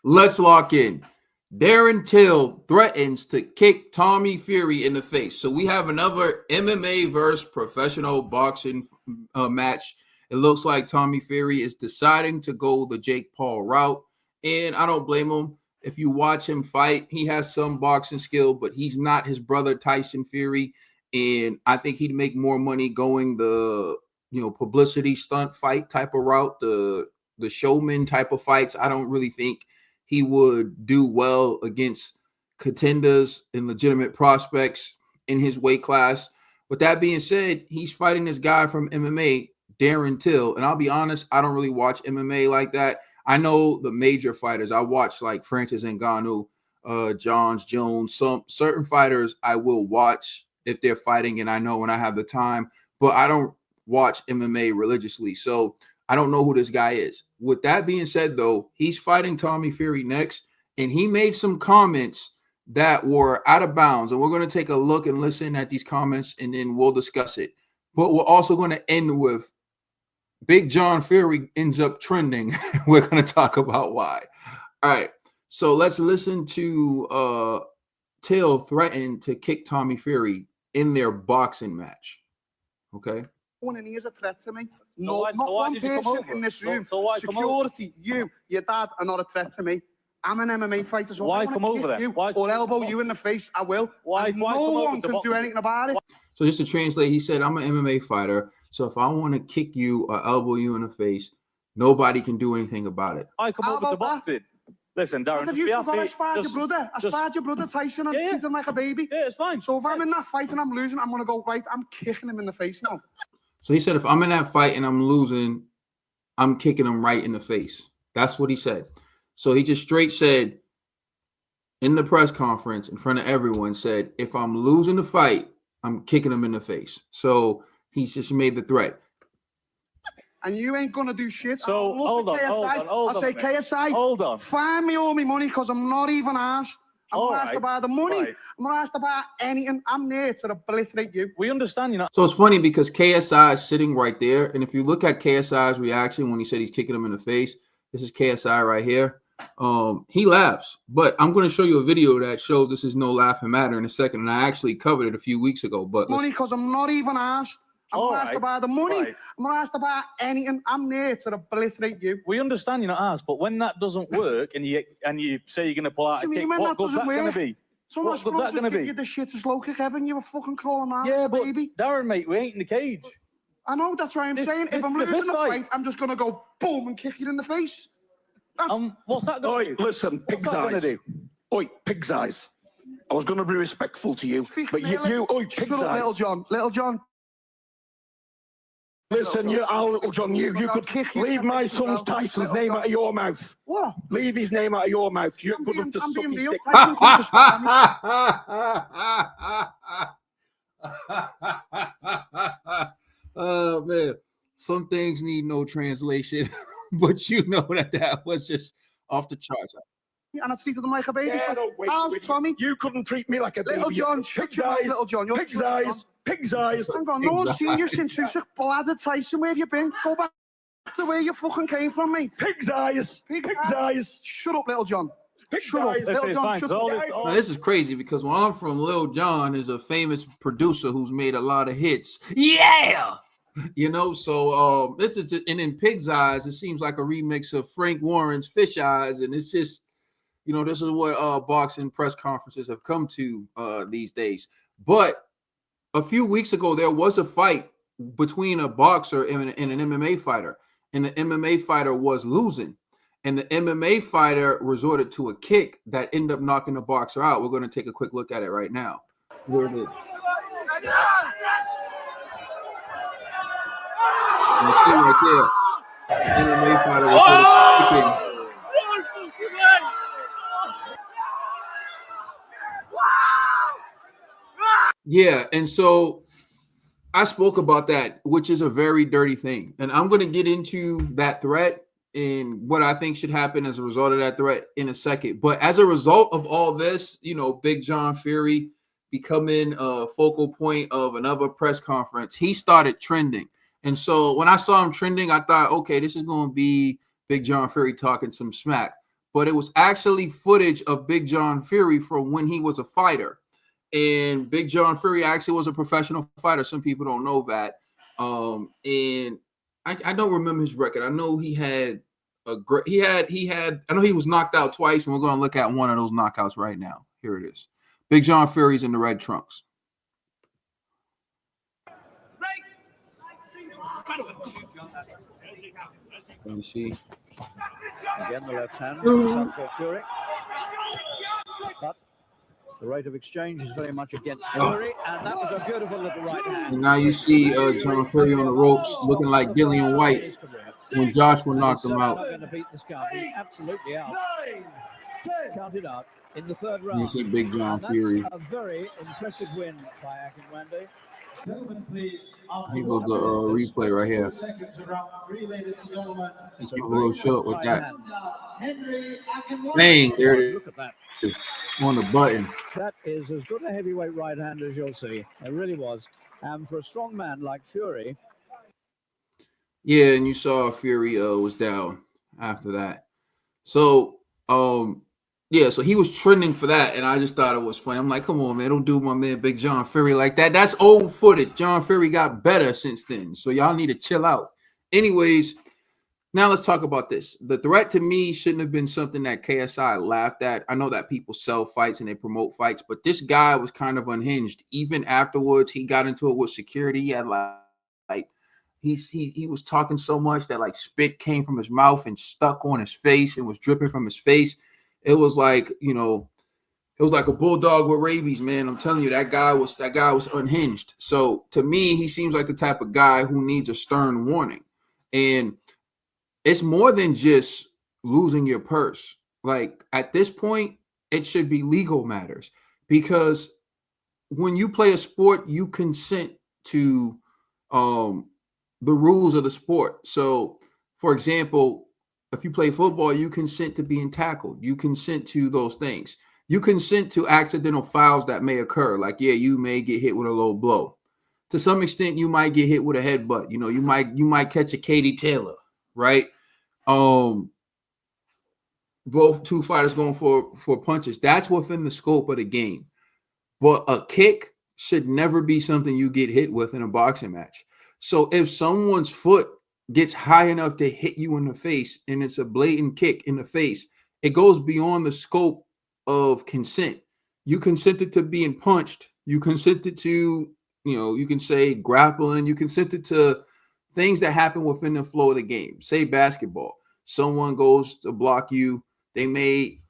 Let's lock in. Darren Till threatens to kick Tommy Fury in the face. So we have another MMA versus professional boxing match. It looks like Tommy Fury is deciding to go the Jake Paul route, and I don't blame him. If you watch him fight, he has some boxing skill, but he's not his brother Tyson Fury. And I think he'd make more money going the publicity stunt fight type of route, the showman type of fights. I don't really think he would do well against contenders and legitimate prospects in his weight class. With that being said, he's fighting this guy from MMA, Darren Till. And I'll be honest, I don't really watch MMA like that. I know the major fighters. I watch like Francis Ngannou, Johns Jones, some certain fighters I will watch if they're fighting, and I know when I have the time, but I don't watch MMA religiously. So I don't know who this guy is. With that being said, though, he's fighting Tommy Fury next, and he made some comments that were out of bounds. And we're going to take a look and listen at these comments, and then we'll discuss it. But we're also going to end with Big John Fury ends up trending. We're going to talk about why. All right. So let's listen to Till threaten to kick Tommy Fury in their boxing match. Okay. One in here is a threat to me. No, not one person in this room. Security, you, your dad are not a threat to me. I'm an MMA fighter, so why come over there? Or elbow you in the face, I will. Why no one can do anything about it. So just to translate, he said, I'm an MMA fighter, so if I want to kick you or elbow you in the face, nobody can do anything about it. I come over to boxing. Listen, Darren, if you forgot I sparred your brother, Tyson and beat him like a baby. Yeah, it's fine. So if I'm in that fight and I'm losing, I'm going to go, right, I'm kicking him in the face now. So he said, if I'm in that fight and I'm losing, I'm kicking him right in the face. That's what he said. So he just straight said in the press conference in front of everyone, said, if I'm losing the fight, I'm kicking him in the face. So he's just made the threat. And you ain't going to do shit. So hold on. I say, KSI, hold on. Find me all my money because I'm not even asked. I'm not asked about the money. Right. I'm not asked about anything. I'm there to obliterate you. We understand, you know. So it's funny because KSI is sitting right there. And if you look at KSI's reaction when he said he's kicking him in the face, this is KSI right here. He laughs. But I'm going to show you a video that shows this is no laughing matter in a second. And I actually covered it a few weeks ago. But money because I'm not even asked. I'm not asked about the money. Right. I'm not asked about anything. I'm there to obliterate you. We understand you're not asked, but when that doesn't work and you say you're going to pull out a kick, what good's that going to be? So what good's that going to be? You the shit is low kick, Evan. You were fucking crawling out, yeah, but baby. Darren, mate, we ain't in the cage. I know, that's why I'm saying. If I'm losing the fight, I'm just going to go boom and kick you in the face. What's that going to do? Listen, pig's eyes. Oi, pig's eyes. I was going to be respectful to you, but you, pig's eyes. Little John. Listen, Little John, you could leave my son's Tyson's name out of your mouth. What? Leave his name out of your mouth. You're good enough to suck his dick. Oh, man. Some things need no translation, but you know that was just off the charts. And I treated him like a baby. Yeah, how's Tommy? You couldn't treat me like a baby. Little John, pig's eyes. Little John, Pig's eyes. Pig's eyes. Hang on, no one's seen you since you took bladder Tyson. Where have you been? Go back to where you fucking came from, mate. Pig's eyes. Pig's eyes. Shut up, Little John. Shut up, Little John. Shut up. Now, this is crazy because where I'm from, Lil Jon is a famous producer who's made a lot of hits. Yeah. So this is and in Pig's Eyes, it seems like a remix of Frank Warren's Fish Eyes, and it's just, this is what boxing press conferences have come to these days. But a few weeks ago, there was a fight between a boxer and an MMA fighter, and the MMA fighter was losing, and the MMA fighter resorted to a kick that ended up knocking the boxer out. We're going to take a quick look at it right now. Here it is. You see right there, the MMA fighter resorted to kicking. Yeah, and so I spoke about that, which is a very dirty thing. And I'm going to get into that threat and what I think should happen as a result of that threat in a second. But as a result of all this, Big John Fury becoming a focal point of another press conference, he started trending. And so when I saw him trending, I thought, okay, this is going to be Big John Fury talking some smack. but it was actually footage of Big John Fury from when he was a fighter. And Big John Fury actually was a professional fighter. Some people don't know that. And I don't remember his record. I know he had a great. I know he was knocked out twice, and we're going to look at one of those knockouts right now. Here it is. Big John Fury's in the red trunks. Let me see. Again, the left hand for Fury. But the rate of exchange is very much against Fury, and that was a beautiful little right hand. And now you see John Fury on the ropes looking like Gillian White when Joshua knocked him out. Going to beat this count. He's absolutely out. Counted out in the third round. You see Big John Fury. A very impressive win by Akinwande. Here goes the replay right here. Keep a little short with that. Bang, there it is. Look at that. On the button. That is as good a heavyweight right hand as you'll see. It really was. And for a strong man like Fury. Yeah, and you saw Fury was down after that. So, yeah, so he was trending for that, and I just thought it was funny. I'm like, come on, man, don't do my man Big John Fury like that. That's old footage. John Fury got better since then, so y'all need to chill out. Anyways, now let's talk about this. The threat to me shouldn't have been something that KSI laughed at. I know that people sell fights and they promote fights, but this guy was kind of unhinged. Even afterwards, he got into it with security. He had like he was talking so much that like spit came from his mouth and stuck on his face and was dripping from his face. It was like, you know, it was like a bulldog with rabies, man. I'm telling you, that guy was unhinged. So to me, he seems like the type of guy who needs a stern warning. And it's more than just losing your purse. Like at this point, it should be legal matters, because when you play a sport, you consent to the rules of the sport. So, for example, if you play football, you consent to being tackled. You consent to those things. You consent to accidental fouls that may occur. Like, yeah, you may get hit with a low blow. To some extent, you might get hit with a headbutt. You know, you might catch a Katie Taylor, right? Both two fighters going for punches. That's within the scope of the game. But a kick should never be something you get hit with in a boxing match. So if someone's foot gets high enough to hit you in the face and it's a blatant kick in the face, it goes beyond the scope of consent. You consented to being punched. You consented to, you know, you can say grappling. You consented to things that happen within the flow of the game. Say basketball. Someone goes to block you. They may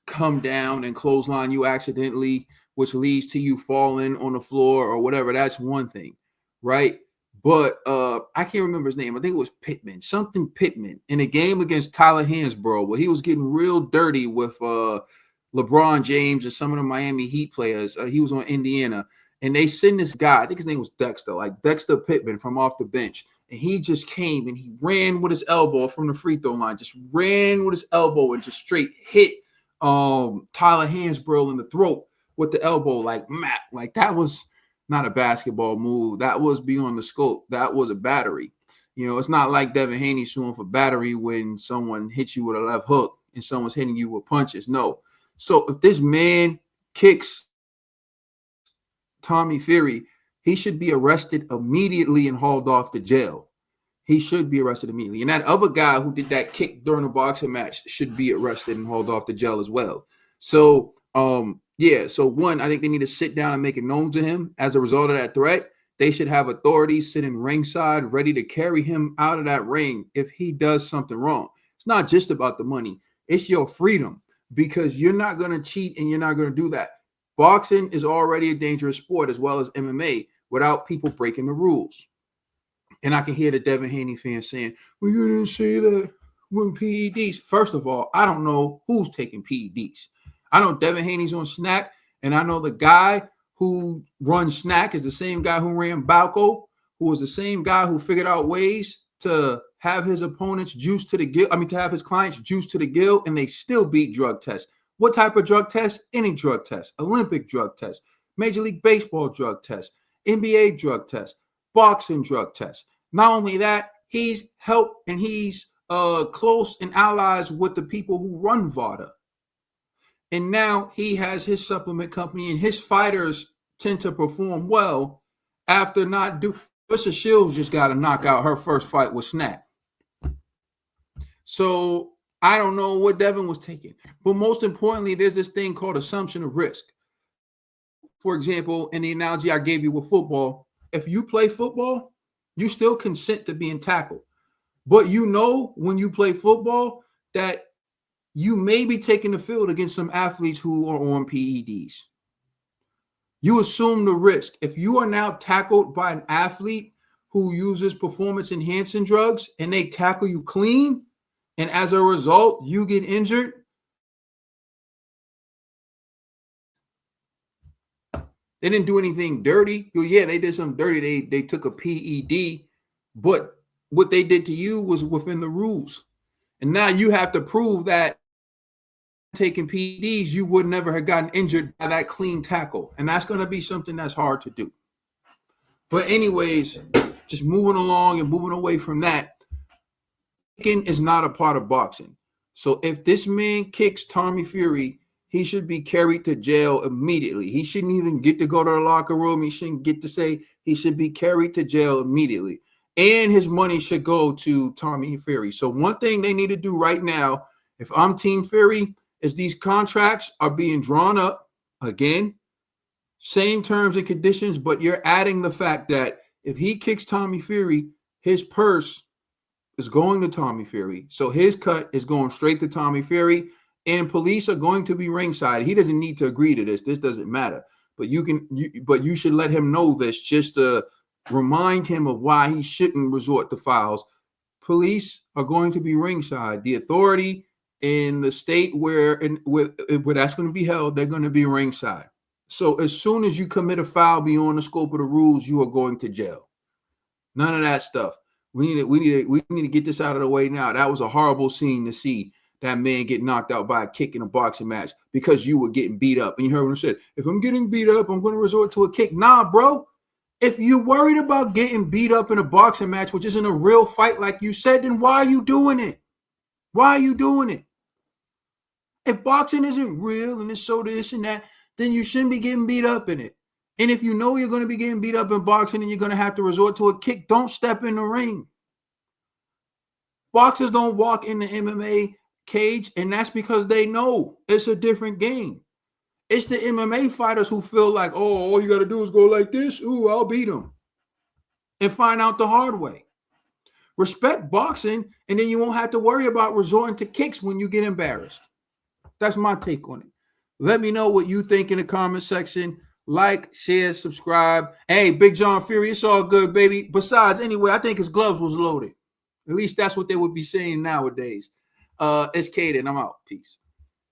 come down and clothesline you accidentally, which leads to you falling on the floor or whatever. That's one thing, right? But I can't remember his name. I think it was Pittman, something Pittman, in a game against Tyler Hansbrough, where he was getting real dirty with LeBron James and some of the Miami Heat players. He was on Indiana, and they send this guy. I think his name was Dexter, like Dexter Pittman from off the bench. And he just came and he ran with his elbow from the free throw line, just ran with his elbow and just straight hit Tyler Hansbrough in the throat with the elbow, like Matt. Like that was not a basketball move. That was beyond the scope. That was a battery. You know, it's not like Devin Haney suing for battery when someone hits you with a left hook and someone's hitting you with punches. No. So if this man kicks Tommy Fury, he should be arrested immediately and hauled off to jail. He should be arrested immediately. And that other guy who did that kick during a boxing match should be arrested and hauled off to jail as well. So, yeah, so one, I think they need to sit down and make it known to him. As a result of that threat, they should have authorities sitting ringside ready to carry him out of that ring if he does something wrong. It's not just about the money. It's your freedom, because you're not going to cheat and you're not going to do that. Boxing is already a dangerous sport, as well as MMA, without people breaking the rules. And I can hear the Devin Haney fans saying, well, you didn't say that when PEDs. First of all, I don't know who's taking PEDs. I know Devin Haney's on Snack, and I know the guy who runs Snack is the same guy who ran Balco, who was the same guy who figured out ways to have his opponents juice to the gill. I mean, to have his clients juice to the gill, and they still beat drug tests. What type of drug test? Any drug test, Olympic drug test, Major League Baseball drug test, NBA drug test, boxing drug test. Not only that, he's helped and he's close and allies with the people who run VADA. And now he has his supplement company, and his fighters tend to perform well after not do. Trisha Shields just got to knock out her first fight with Snap. So I don't know what Devin was taking. But most importantly, there's this thing called assumption of risk. For example, in the analogy I gave you with football, if you play football, you still consent to being tackled. But you know when you play football that you may be taking the field against some athletes who are on PEDs. You assume the risk. If you are now tackled by an athlete who uses performance-enhancing drugs and they tackle you clean, and as a result, you get injured, they didn't do anything dirty. Yeah, they did something dirty. They took a PED, but what they did to you was within the rules. And now you have to prove that taking PEDs, you would never have gotten injured by that clean tackle. And that's going to be something that's hard to do. But anyways, just moving along and moving away from that, kicking is not a part of boxing. So if this man kicks Tommy Fury, he should be carried to jail immediately. He shouldn't even get to go to the locker room. He shouldn't get to say, he should be carried to jail immediately. And his money should go to Tommy Fury. So one thing they need to do right now, if I'm Team Fury, is these contracts are being drawn up again, same terms and conditions, but you're adding the fact that if he kicks Tommy Fury, his purse is going to Tommy Fury. So his cut is going straight to Tommy Fury. And police are going to be ringside. He doesn't need to agree to this. This doesn't matter. But you should let him know this just to remind him of why he shouldn't resort to fouls. Police are going to be ringside. The authority in the state where that's going to be held, they're going to be ringside. So as soon as you commit a foul beyond the scope of the rules, you are going to jail. None of that stuff. We need to get this out of the way now. That was a horrible scene to see. That man get knocked out by a kick in a boxing match because you were getting beat up. And you heard what I said, if I'm getting beat up, I'm going to resort to a kick. Nah, bro. If you're worried about getting beat up in a boxing match, which isn't a real fight like you said, then why are you doing it? Why are you doing it? If boxing isn't real and it's so this and that, then you shouldn't be getting beat up in it. And if you know you're going to be getting beat up in boxing and you're going to have to resort to a kick, don't step in the ring. Boxers don't walk in the MMA cage, and that's because they know it's a different game. It's the MMA fighters who feel like, oh, all you got to do is go like this. Ooh, I'll beat them. And find out the hard way. Respect boxing, and then you won't have to worry about resorting to kicks when you get embarrassed. That's my take on it. Let me know what you think in the comment section. Like, share, subscribe. Hey, Big John Fury, it's all good, baby. Besides, anyway, I think his gloves was loaded. At least that's what they would be saying nowadays. It's Kaden. I'm out. Peace.